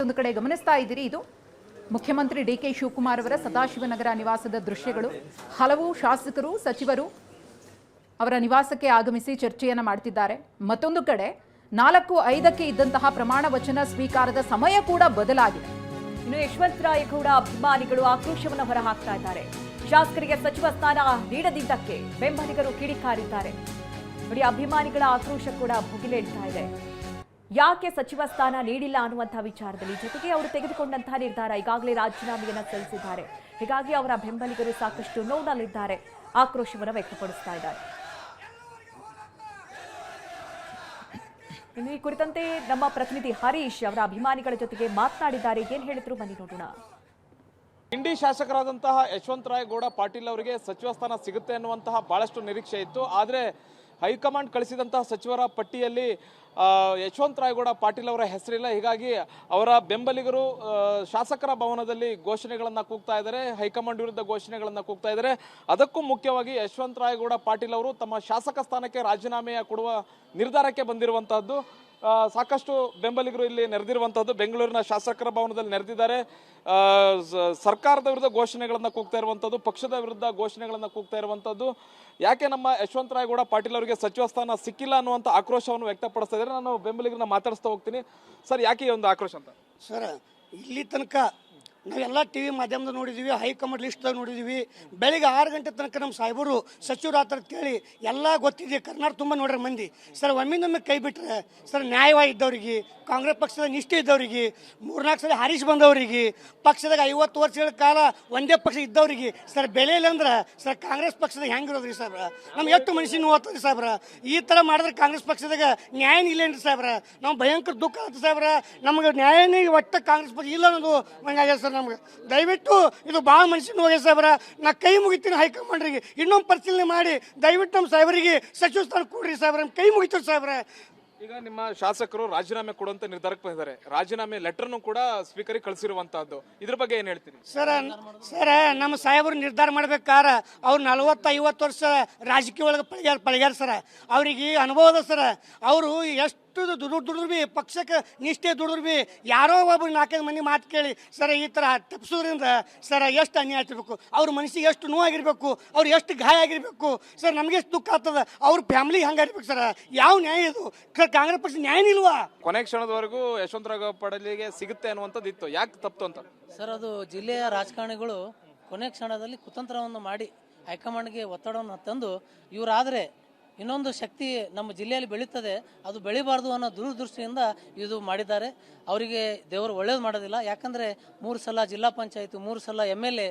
ಒಂದು ಕಡೆ ಗಮನಿಸ್ತಾ ಇದ್ದೀರಿ, ಇದು ಮುಖ್ಯಮಂತ್ರಿ ಡಿಕೆ ಶಿವಕುಮಾರ್ ಅವರ ಸದಾಶಿವನಗರ ನಿವಾಸದ ದೃಶ್ಯಗಳು. ಹಲವು ಶಾಸಕರು ಸಚಿವರು ಅವರ ನಿವಾಸಕ್ಕೆ ಆಗಮಿಸಿ ಚರ್ಚೆಯನ್ನು ಮಾಡ್ತಿದ್ದಾರೆ. ಮತ್ತೊಂದು ಕಡೆ 4:05ಕ್ಕೆ ಇದ್ದಂತಹ ಪ್ರಮಾಣ ವಚನ ಸ್ವೀಕಾರದ ಸಮಯ ಕೂಡ ಬದಲಾಗಿದೆ. ಇನ್ನು ಯಶವಂತರಾಯಗೌಡ ಅಭಿಮಾನಿಗಳು ಆಕ್ರೋಶವನ್ನು ಹೊರಹಾಕ್ತಾ ಇದ್ದಾರೆ. ಶಾಸಕರಿಗೆ ಸಚಿವ ಸ್ಥಾನ ನೀಡದಿದ್ದಕ್ಕೆ ಬೆಂಬಲಿಗರು ಕಿಡಿಕಾರಿದ್ದಾರೆ. ನೋಡಿ, ಅಭಿಮಾನಿಗಳ ಆಕ್ರೋಶ ಕೂಡ ಭುಗಿಲೇಳ್ತಾ ಇದೆ. ಯಾಕೆ ಸಚಿವ ಸ್ಥಾನ ನೀಡಿಲ್ಲ ಅನ್ನುವಂತಹ ವಿಚಾರದಲ್ಲಿ, ಜೊತೆಗೆ ಅವರು ತೆಗೆದುಕೊಂಡಂತಹ ನಿರ್ಧಾರ ಈಗಾಗಲೇ ರಾಜೀನಾಮೆಯನ್ನು ಸಲ್ಲಿಸಿದ್ದಾರೆ. ಹೀಗಾಗಿ ಅವರ ಬೆಂಬಲಿಗರು ಸಾಕಷ್ಟು ನೋವಿನಲ್ಲಿದ್ದಾರೆ, ಆಕ್ರೋಶವನ್ನು ವ್ಯಕ್ತಪಡಿಸ್ತಾ ಇದ್ದಾರೆ. ಇನ್ನು ಈ ಕುರಿತಂತೆ ನಮ್ಮ ಪ್ರತಿನಿಧಿ ಹರೀಶ್ ಅವರ ಅಭಿಮಾನಿಗಳ ಜೊತೆಗೆ ಮಾತನಾಡಿದ್ದಾರೆ. ಏನ್ ಹೇಳಿದ್ರು ಬನ್ನಿ ನೋಡೋಣ. ಇಂಡಿ ಶಾಸಕರಾದಂತಹ ಯಶವಂತರಾಯಗೌಡ ಪಾಟೀಲ್ ಅವರಿಗೆ ಸಚಿವ ಸ್ಥಾನ ಸಿಗುತ್ತೆ ಅನ್ನುವಂತಹ ಬಹಳಷ್ಟು ನಿರೀಕ್ಷೆ ಇತ್ತು. ಆದರೆ ಹೈಕಮಾಂಡ್ ಕಳಿಸಿದಂತಹ ಸಚಿವರ ಪಟ್ಟಿಯಲ್ಲಿ ಯಶವಂತರಾಯಗೌಡ ಪಾಟೀಲ್ ಅವರ ಹೆಸರಿಲ್ಲ. ಹೀಗಾಗಿ ಅವರ ಬೆಂಬಲಿಗರು ಶಾಸಕರ ಭವನದಲ್ಲಿ ಘೋಷಣೆಗಳನ್ನು ಕೂಗ್ತಾ ಇದ್ದಾರೆ, ಹೈಕಮಾಂಡ್ ವಿರುದ್ಧ ಘೋಷಣೆಗಳನ್ನು ಕೂಗ್ತಾ ಇದ್ದಾರೆ. ಅದಕ್ಕೂ ಮುಖ್ಯವಾಗಿ ಯಶವಂತರಾಯಗೌಡ ಪಾಟೀಲ್ ಅವರು ತಮ್ಮ ಶಾಸಕ ಸ್ಥಾನಕ್ಕೆ ರಾಜೀನಾಮೆಯ ಕೊಡುವ ನಿರ್ಧಾರಕ್ಕೆ ಬಂದಿರುವಂತಹದ್ದು. ಸಾಕಷ್ಟು ಬೆಂಬಲಿಗರು ಇಲ್ಲಿ ನೆರೆದಿರುವಂತಹದ್ದು. ಬೆಂಗಳೂರಿನ ಶಾಸಕರ ಭವನದಲ್ಲಿ ನೆರೆದಿದ್ದಾರೆ. ಸರ್ಕಾರದ ವಿರುದ್ಧ ಘೋಷಣೆಗಳನ್ನು ಕೂಗ್ತಾ ಇರುವಂತದ್ದು, ಪಕ್ಷದ ವಿರುದ್ಧ ಘೋಷಣೆಗಳನ್ನು ಕೂಗ್ತಾ ಇರುವಂತದ್ದು. ಯಾಕೆ ನಮ್ಮ ಯಶವಂತರಾಯಗೌಡ ಪಾಟೀಲ್ ಅವರಿಗೆ ಸಚಿವ ಸ್ಥಾನ ಸಿಕ್ಕಿಲ್ಲ ಅನ್ನುವಂಥ ಆಕ್ರೋಶವನ್ನು ವ್ಯಕ್ತಪಡಿಸ್ತಾ ಇದ್ದಾರೆ. ನಾನು ಬೆಂಬಲಿಗರನ್ನ ಮಾತಾಡಿಸ್ತಾ ಹೋಗ್ತೀನಿ. ಸರ್, ಯಾಕೆ ಈ ಒಂದು ಆಕ್ರೋಶ ಅಂತ? ಸರ್, ಇಲ್ಲಿ ತನಕ ನಾವೆಲ್ಲ ಟಿ ವಿ ಮಾಧ್ಯಮದಾಗ ನೋಡಿದ್ದೀವಿ, ಹೈಕಮಾಂಡ್ ಲಿಸ್ಟ್ದಾಗ ನೋಡಿದ್ದೀವಿ. ಬೆಳಿಗ್ಗೆ 6 ಗಂಟೆ ತನಕ ನಮ್ಮ ಸಾಹೇಬರು ಸಚಿವರು ಆ ಥರ ಕೇಳಿ ಎಲ್ಲ ಗೊತ್ತಿದೆ. ಕರ್ನಾಟಕ ತುಂಬ ನೋಡ್ರಿ ಮಂದಿ. ಸರ್, ಒಮ್ಮಿಂದೊಮ್ಮೆ ಕೈ ಬಿಟ್ಟರೆ ಸರ್, ನ್ಯಾಯವಾಗಿ ಇದ್ದವ್ರಿಗೆ, ಕಾಂಗ್ರೆಸ್ ಪಕ್ಷದ ನಿಷ್ಠೆ ಇದ್ದವ್ರಿಗೆ, 3-4 ಸಲ ಹಾರಿಸಿ ಬಂದವರಿಗೆ, ಪಕ್ಷದಾಗ 50 ವರ್ಷಗಳ ಕಾಲ ಒಂದೇ ಪಕ್ಷ ಇದ್ದವ್ರಿಗೆ ಸರ್ ಬೆಲೆ ಇಲ್ಲ ಅಂದ್ರೆ ಸರ್ ಕಾಂಗ್ರೆಸ್ ಪಕ್ಷದಾಗ ಹೆಂಗಿರೋದ್ರಿ ಸಾಬ್ರ? ನಮ್ಗೆ ಎಷ್ಟು ಮನುಷ್ಯನ ನೋಡ್ತದೆ ಸಾಬ್ರ? ಈ ಥರ ಮಾಡಿದ್ರೆ ಕಾಂಗ್ರೆಸ್ ಪಕ್ಷದಾಗ ನ್ಯಾಯ ಇಲ್ಲೇನ್ರಿ ಸಾಬ್ರ? ನಾವು ಭಯಂಕರ ದುಃಖ ಆಗುತ್ತೆ ಸಾಬ್ರ. ನಮ್ಗೆ ನ್ಯಾಯನೇ ಒಟ್ಟ ಕಾಂಗ್ರೆಸ್ ಪಕ್ಷ ಇಲ್ಲ ಅನ್ನೋದು ಹಂಗಾಗ್ಯದ ಸರ್. ನಮ್ಗೆ ದಯವಿಟ್ಟು ಇದು ಭಾಳ ಮನುಷ್ಯನ ಹೋಗ್ಯ ಸಾಬ್ರ. ನಾ ಕೈ ಮುಗಿತೀನಿ ಹೈಕಮಾಂಡ್ರಿಗೆ, ಇನ್ನೊಂದು ಪರಿಶೀಲನೆ ಮಾಡಿ ದಯವಿಟ್ಟು ನಮ್ಮ ಸಾಹೇಬರಿಗೆ ಸಚಿವ ಸ್ಥಾನ ಕೊಡ್ರಿ ಸಾಬ್ರ. ಕೈ ಮುಗಿತೀವಿ ಸಾಬ್ರ. ಈಗ ನಿಮ್ಮ ಶಾಸಕರು ರಾಜೀನಾಮೆ ಕೊಡುವಂತ ನಿರ್ಧಾರಕ್ಕೆ ಬಂದಿದ್ದಾರೆ. ರಾಜೀನಾಮೆ ಲೆಟರ್ನು ಕೂಡ ಸ್ಪೀಕರಿಗೆ ಕಳಿಸಿರುವಂತಹದ್ದು. ಇದ್ರ ಬಗ್ಗೆ ಏನ್ ಹೇಳ್ತೀರಿ? ಸರ್, ನಮ್ಮ ಸಾಹೇಬರು ನಿರ್ಧಾರ ಮಾಡ್ಬೇಕಾರ ಅವ್ರು 40-50 ವರ್ಷ ರಾಜಕೀಯ ಒಳಗೆ ಪಳಗ್ಯಾರ ಸರ್. ಅವ್ರಿಗೆ ಅನುಭವದ ಸರ್. ಅವರು ಎಷ್ಟು ದುಡಿದ್ರು ಬಿ, ಪಕ್ಷಕ್ಕೆ ನಿಷ್ಠೆ ದುಡಿದ್ರು ಬಿ, ಯಾರೋ ಒಬ್ಬರು 4-5 ಮಂದಿ ಮಾತು ಕೇಳಿ ಸರ್ ಈ ಥರ ತಪ್ಪಿಸೋದ್ರಿಂದ ಸರ್ ಎಷ್ಟು ಅನ್ಯಾಯ ಆಗ್ತಿರ್ಬೇಕು, ಅವ್ರ ಮನಸ್ಸಿಗೆ ಎಷ್ಟು ನೋವಾಗಿರ್ಬೇಕು, ಅವ್ರು ಎಷ್ಟು ಗಾಯ ಆಗಿರ್ಬೇಕು ಸರ್. ನಮಗೆ ಎಷ್ಟು ದುಃಖ ಆಗ್ತದೆ, ಅವ್ರ ಫ್ಯಾಮಿಲಿಗೆ ಹಂಗಾಗಿರ್ಬೇಕು ಸರ್. ಯಾವ ನ್ಯಾಯ ಇದು? ಕಾಂಗ್ರೆಸ್ ಪಕ್ಷ ನ್ಯಾಯ ಇಲ್ವಾ? ಕೊನೆ ಕ್ಷಣದವರೆಗೂ ಯಶವಂತರಾಯಗೌಡ ಪಾಟೀಲ್ಗೆ ಸಿಗುತ್ತೆ ಅನ್ನುವಂಥದ್ದು ಇತ್ತು. ಯಾಕೆ ತಪ್ತು ಅಂತ ಸರ್? ಅದು ಜಿಲ್ಲೆಯ ರಾಜಕಾರಣಿಗಳು ಕೊನೆ ಕ್ಷಣದಲ್ಲಿ ಕುತಂತ್ರವನ್ನು ಮಾಡಿ ಹೈಕಮಾಂಡ್ಗೆ ಒತ್ತಡವನ್ನು ತಂದು ಇವರಾದರೆ ಇನ್ನೊಂದು ಶಕ್ತಿ ನಮ್ಮ ಜಿಲ್ಲೆಯಲ್ಲಿ ಬೆಳೀತದೆ, ಅದು ಬೆಳಿಬಾರ್ದು ಅನ್ನೋ ದೂರದೃಷ್ಟಿಯಿಂದ ಇದು ಮಾಡಿದ್ದಾರೆ. ಅವರಿಗೆ ದೇವರು ಒಳ್ಳೇದು ಮಾಡೋದಿಲ್ಲ. ಯಾಕಂದರೆ 3 ಸಲ ಜಿಲ್ಲಾ ಪಂಚಾಯತ್, 3 ಸಲ MLA,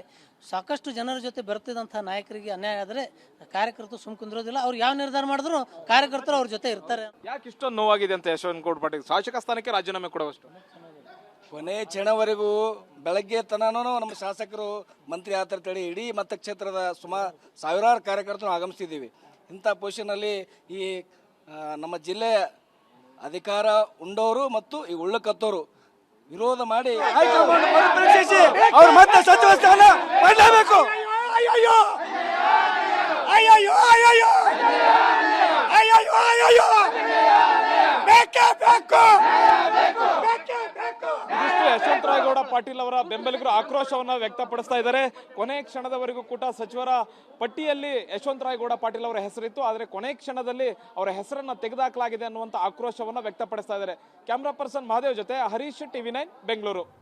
ಸಾಕಷ್ಟು ಜನರ ಜೊತೆ ಬೆರೆತಿದ್ದಂಥ ನಾಯಕರಿಗೆ ಅನ್ಯಾಯ ಆದರೆ ಕಾರ್ಯಕರ್ತರು ಸುಮ್ ಕುಂದಿರೋದಿಲ್ಲ. ಅವ್ರು ಯಾವ ನಿರ್ಧಾರ ಮಾಡಿದ್ರು ಕಾರ್ಯಕರ್ತರು ಅವ್ರ ಜೊತೆ ಇರ್ತಾರೆ. ಯಾಕೆ ಇಷ್ಟೊಂದು ನೋವಾಗಿದೆ ಅಂತ ಯಶವಂತಗೌಡ ಪಾಟೀಲ್ ಶಾಸಕ ಸ್ಥಾನಕ್ಕೆ ರಾಜೀನಾಮೆ ಕೊಡುವಷ್ಟು? ಕೊನೆ ಕ್ಷಣವರೆಗೂ ಬೆಳಗ್ಗೆ ತನೂ ನಮ್ಮ ಶಾಸಕರು ಮಂತ್ರಿ ಆತರ್ತೇಳಿ ಇಡೀ ಮತಕ್ಷೇತ್ರದ ಸುಮಾರು ಸಾವಿರಾರು ಕಾರ್ಯಕರ್ತರು ಆಗಮಿಸ್ತಿದ್ದೀವಿ. ಇಂಥ ಪೊಸಿಷನಲ್ಲಿ ಈ ನಮ್ಮ ಜಿಲ್ಲೆಯ ಅಧಿಕಾರ ಉಂಡವರು ಮತ್ತು ಈ ಉಳ್ಳಕತ್ತವರು ವಿರೋಧ ಮಾಡಿ ಹೈಕಮಾಂಡ್ ಮರುಪರೀಕ್ಷಿಸಿ ಅವ್ರು ಮತ್ತೆ ಸಚಿವ ಸ್ಥಾನ ಮಾಡಲೇಬೇಕು. ಯಶವಂತರಾಯಗೌಡ ಪಾಟೀಲ್ ಅವರ ಬೆಂಬಲಿಗರು ಆಕ್ರೋಶವನ್ನ ವ್ಯಕ್ತಪಡಿಸ್ತಾ ಇದ್ದಾರೆ. ಕೊನೆ ಕ್ಷಣದವರೆಗೂ ಕೂಡ ಸಚಿವರ ಪಟ್ಟಿಯಲ್ಲಿ ಯಶವಂತರಾಯಗೌಡ ಪಾಟೀಲ್ ಅವರ ಹೆಸರಿತ್ತು, ಆದರೆ ಕೊನೆ ಕ್ಷಣದಲ್ಲಿ ಅವರ ಹೆಸರನ್ನ ತೆಗೆದುಹಾಕಲಾಗಿದೆ ಅನ್ನುವಂಥ ಆಕ್ರೋಶವನ್ನ ವ್ಯಕ್ತಪಡಿಸ್ತಾ ಇದ್ದಾರೆ. ಕ್ಯಾಮ್ರಾ ಪರ್ಸನ್ ಮಹಾದೇವ್ ಜೊತೆ ಹರೀಶ್, TV9 ಬೆಂಗಳೂರು.